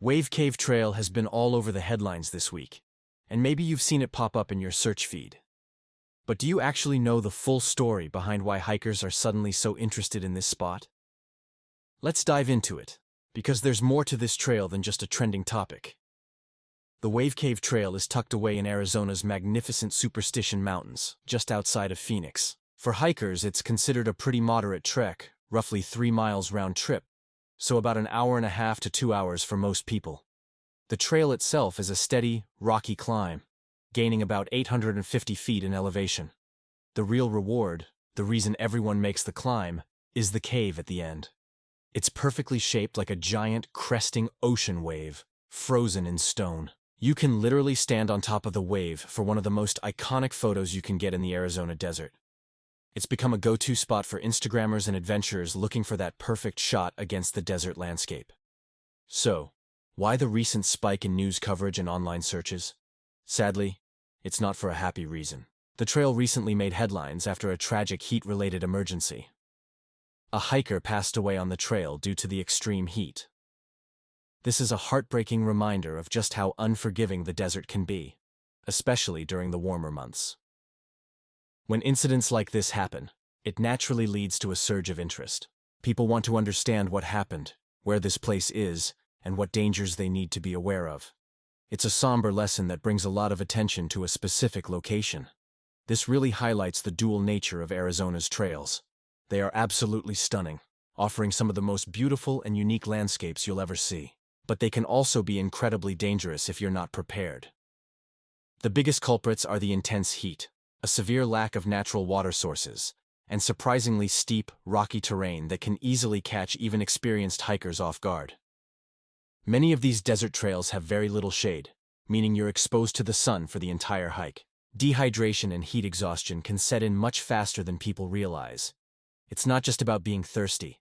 Wave Cave Trail has been all over the headlines this week, and maybe you've seen it pop up in your search feed. But do you actually know the full story behind why hikers are suddenly so interested in this spot? Let's dive into it, because there's more to this trail than just a trending topic. The Wave Cave Trail is tucked away in Arizona's magnificent Superstition Mountains, just outside of Phoenix. For hikers, it's considered a pretty moderate trek, roughly 3 miles round trip, so about an hour and a half to 2 hours for most people. The trail itself is a steady, rocky climb, gaining about 850 feet in elevation. The real reward, the reason everyone makes the climb, is the cave at the end. It's perfectly shaped like a giant, cresting ocean wave, frozen in stone. You can literally stand on top of the wave for one of the most iconic photos you can get in the Arizona desert. It's become a go-to spot for Instagrammers and adventurers looking for that perfect shot against the desert landscape. So, why the recent spike in news coverage and online searches? Sadly, it's not for a happy reason. The trail recently made headlines after a tragic heat-related emergency. A hiker passed away on the trail due to the extreme heat. This is a heartbreaking reminder of just how unforgiving the desert can be, especially during the warmer months. When incidents like this happen, it naturally leads to a surge of interest. People want to understand what happened, where this place is, and what dangers they need to be aware of. It's a somber lesson that brings a lot of attention to a specific location. This really highlights the dual nature of Arizona's trails. They are absolutely stunning, offering some of the most beautiful and unique landscapes you'll ever see. But they can also be incredibly dangerous if you're not prepared. The biggest culprits are the intense heat, a severe lack of natural water sources, and surprisingly steep, rocky terrain that can easily catch even experienced hikers off guard. Many of these desert trails have very little shade, meaning you're exposed to the sun for the entire hike. Dehydration and heat exhaustion can set in much faster than people realize. It's not just about being thirsty.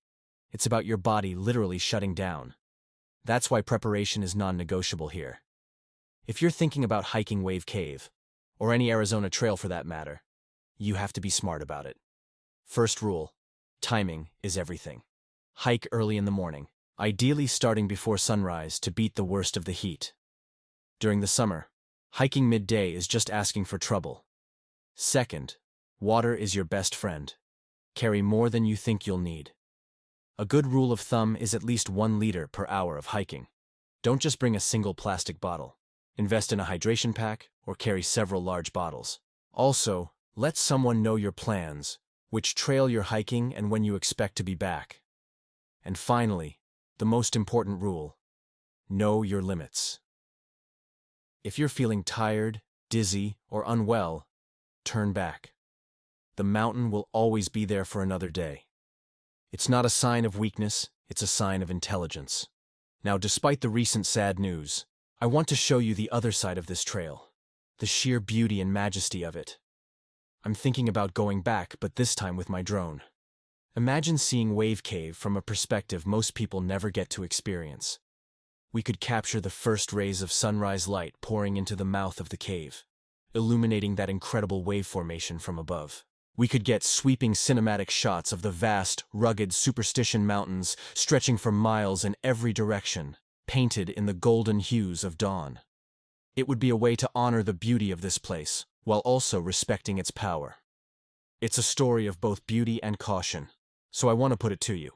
It's about your body literally shutting down. That's why preparation is non-negotiable here. If you're thinking about hiking Wave Cave, or any Arizona trail for that matter, you have to be smart about it. First rule: timing is everything. Hike early in the morning, ideally starting before sunrise to beat the worst of the heat. During the summer, hiking midday is just asking for trouble. Second, water is your best friend. Carry more than you think you'll need. A good rule of thumb is at least 1 liter per hour of hiking. Don't just bring a single plastic bottle. Invest in a hydration pack or carry several large bottles. Also, let someone know your plans, which trail you're hiking and when you expect to be back. And finally, the most important rule: know your limits. If you're feeling tired, dizzy, or unwell, turn back. The mountain will always be there for another day. It's not a sign of weakness, it's a sign of intelligence. Now, despite the recent sad news, I want to show you the other side of this trail, the sheer beauty and majesty of it. I'm thinking about going back, but this time with my drone. Imagine seeing Wave Cave from a perspective most people never get to experience. We could capture the first rays of sunrise light pouring into the mouth of the cave, illuminating that incredible wave formation from above. We could get sweeping cinematic shots of the vast, rugged Superstition Mountains stretching for miles in every direction, painted in the golden hues of dawn. It would be a way to honor the beauty of this place, while also respecting its power. It's a story of both beauty and caution, so I want to put it to you.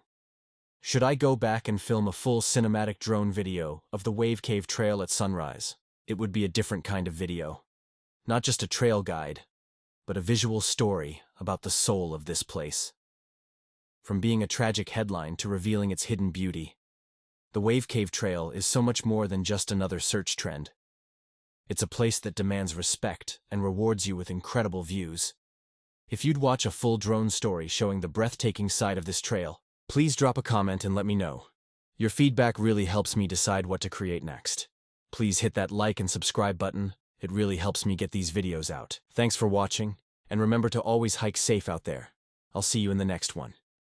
Should I go back and film a full cinematic drone video of the Wave Cave Trail at sunrise? It would be a different kind of video. Not just a trail guide, but a visual story about the soul of this place. From being a tragic headline to revealing its hidden beauty, the Wave Cave Trail is so much more than just another search trend. It's a place that demands respect and rewards you with incredible views. If you'd watch a full drone story showing the breathtaking side of this trail, please drop a comment and let me know. Your feedback really helps me decide what to create next. Please hit that like and subscribe button. It really helps me get these videos out. Thanks for watching, and remember to always hike safe out there. I'll see you in the next one.